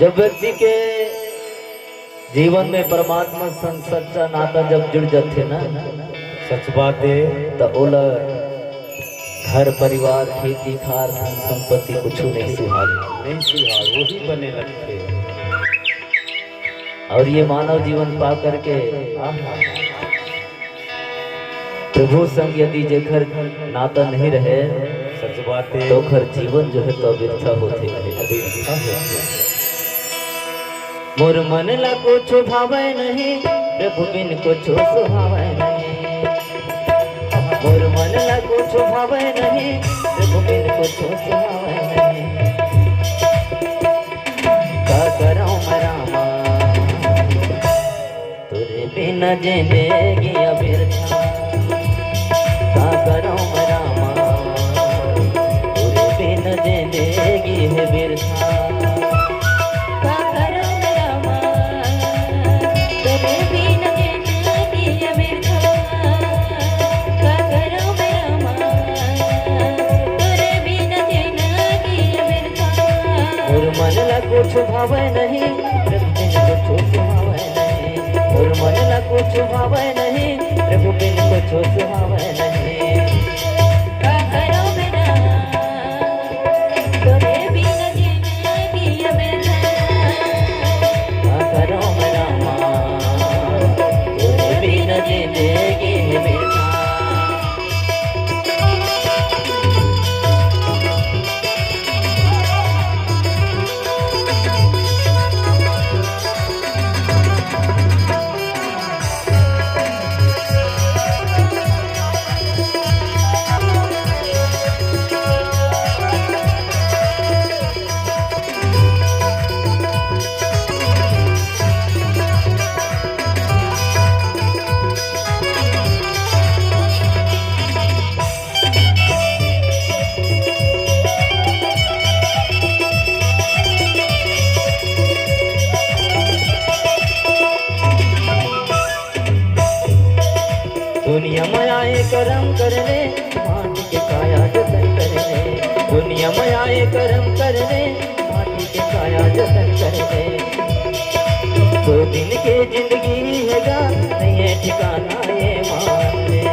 जब व्यक्ति के जीवन में परमात्मा संग सच्चा नाता जब जुड़ जाते ना, सच बात है। तो ओला घर परिवार खेती खार धन संपत्ति कुछ नहीं सुहार, वही बने लगते। और ये मानव जीवन पा करके प्रभु संग यदि जेकर नाता नहीं रहे, सच बात है, तो घर जीवन जो है तो व्यर्थ होते रहे। मोर मन ला कुछ भावे नहीं, प्रभु बिन कुछ सुहावे नहीं। मोर मन ला कुछ भावे नहीं, प्रभु बिन कुछ सुहावे नहीं। का कराऊं मैं रामा, तुरे बिन जिंदगी व्यर्थ। का कराऊं मैं रामा, तुरे बिन जिंदगी है व्यर्थ। कुछ भावे नहीं, प्रभु बिन कुछ सुहावे नहीं। और मन ला कुछ भावे नहीं, प्रभु बिन कुछ सुहावे नहीं। का करो मेरा, तोरे बिन जिंदगी व्यर्थ। का करो मेरा माँ, तोरे बिन जिंदगी व्यर्थ। दुनिया में आए करम करने, माटी के काया जतन करने। दुनिया में आए करम करने, माटी के काया जतन करने। 2 दिन के जिंदगी हैगा, नहीं है ठिकाना ये मान ले।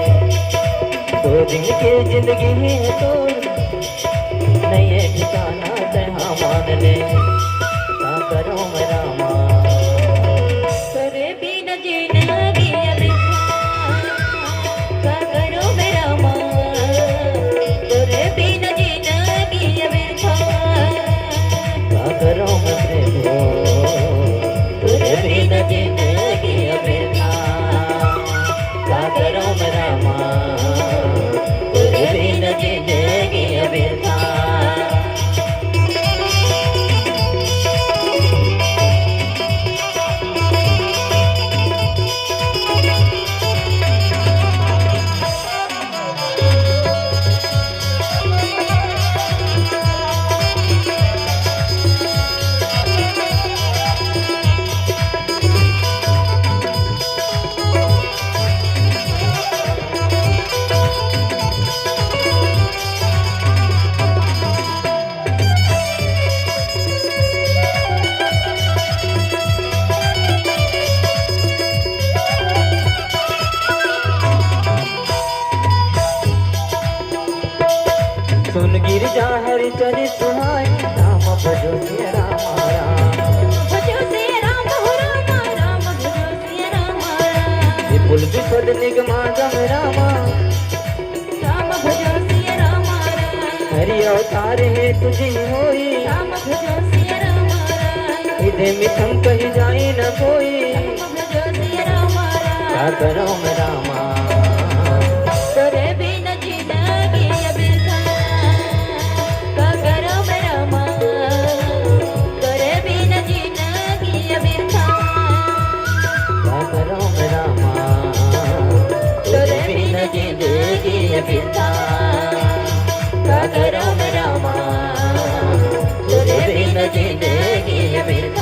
2 दिन के जिंदगी है तो नहीं है ठिकाना तहाँ मान ले। क्या करूं मैं रामा, तोरे बिन जिंदगी व्यर्थ। का करो मेरा माँ, तोरे बिन जिंदगी व्यर्थ। क्या करूं मैं प्रभु, तुरे बिन जिंदगी व्यर्थ। क्या करूं मैं रामा, तुरे बिन जिंदगी व्यर्थ। सुन गिरजा हरि चरि सुहाय, राम भजो सिया राम राम। भजो सिया राम राम राम, भजो सिया राम राम। विपुल विपद निगमा गम रामा, राम भजो सिया राम राम। हरि अवतार है तुझी होई, राम भजो सिया राम राम। इधे मिथम कही जाए न कोई। राम भजो सिया राम राम। क्या करूं मैं रामा, तोरे बिन जिंदगी व्यर्थ। का करो मेरा माँ, तोरे बिन जिंदगी व्यर्थ। क्या करूं मैं रामा, तुरे बिन जिंदगी व्यर्थ। क्या करूं मैं रामा, तुरे बिन जिंदगी व्यर्थ।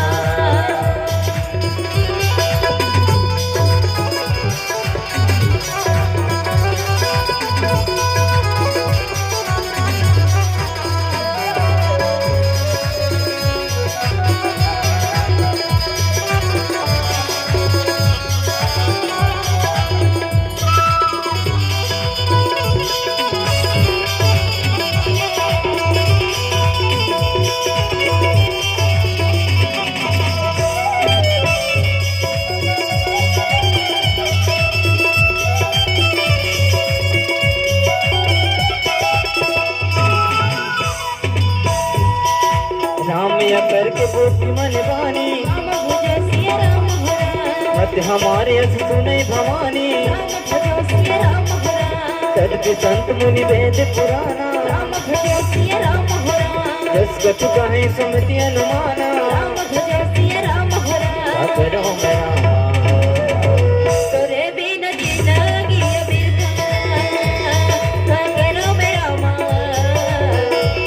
गोपी मन बानी राम भजो सिया राम हरा मत हमारे अस सुने भवानी राम भजो सिया राम हरा सदपि संत मुनि वेद पुराना राम भजो सिया राम हरा जस गति कहे सुमति अनुमाना राम भजो सिया राम हरा करो मेरा तोरे बिन जिंदगी बिरखा करो मेरा माँ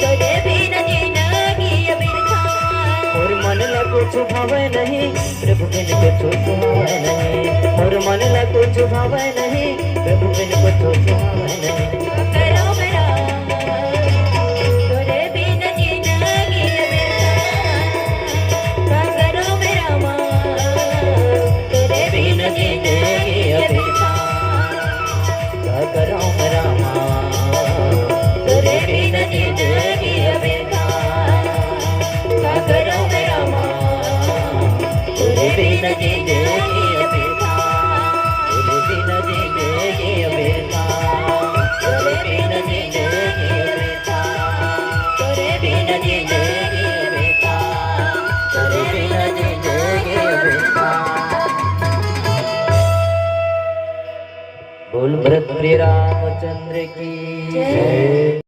तोरे बिन जिंदगी बिरखा और मन लगो छुभावे नहीं प्रभु बिन कुछ सुहावे नहीं और मन लगो छुभावे नहीं प्रभु बिन कुछ सुहावे नहीं करो मेरा तोरे बिन जिंदगी बिरखा करो मेरा माँ तोरे बिन जिंदगी बिरखा करो मेरा तोरे बिन जिंदगी बिरखा करो मेरा माँ तोरे बिन जिंदगी बिरखा तेरे बिन जिंदगी अबेरता तोरे बिन जिंदगी बिरखा तोरे बिन जिंदगी बिरखा तोरे बिन जिंदगी बिरखा बोल भरत प्रिय रामचंद्र की जय।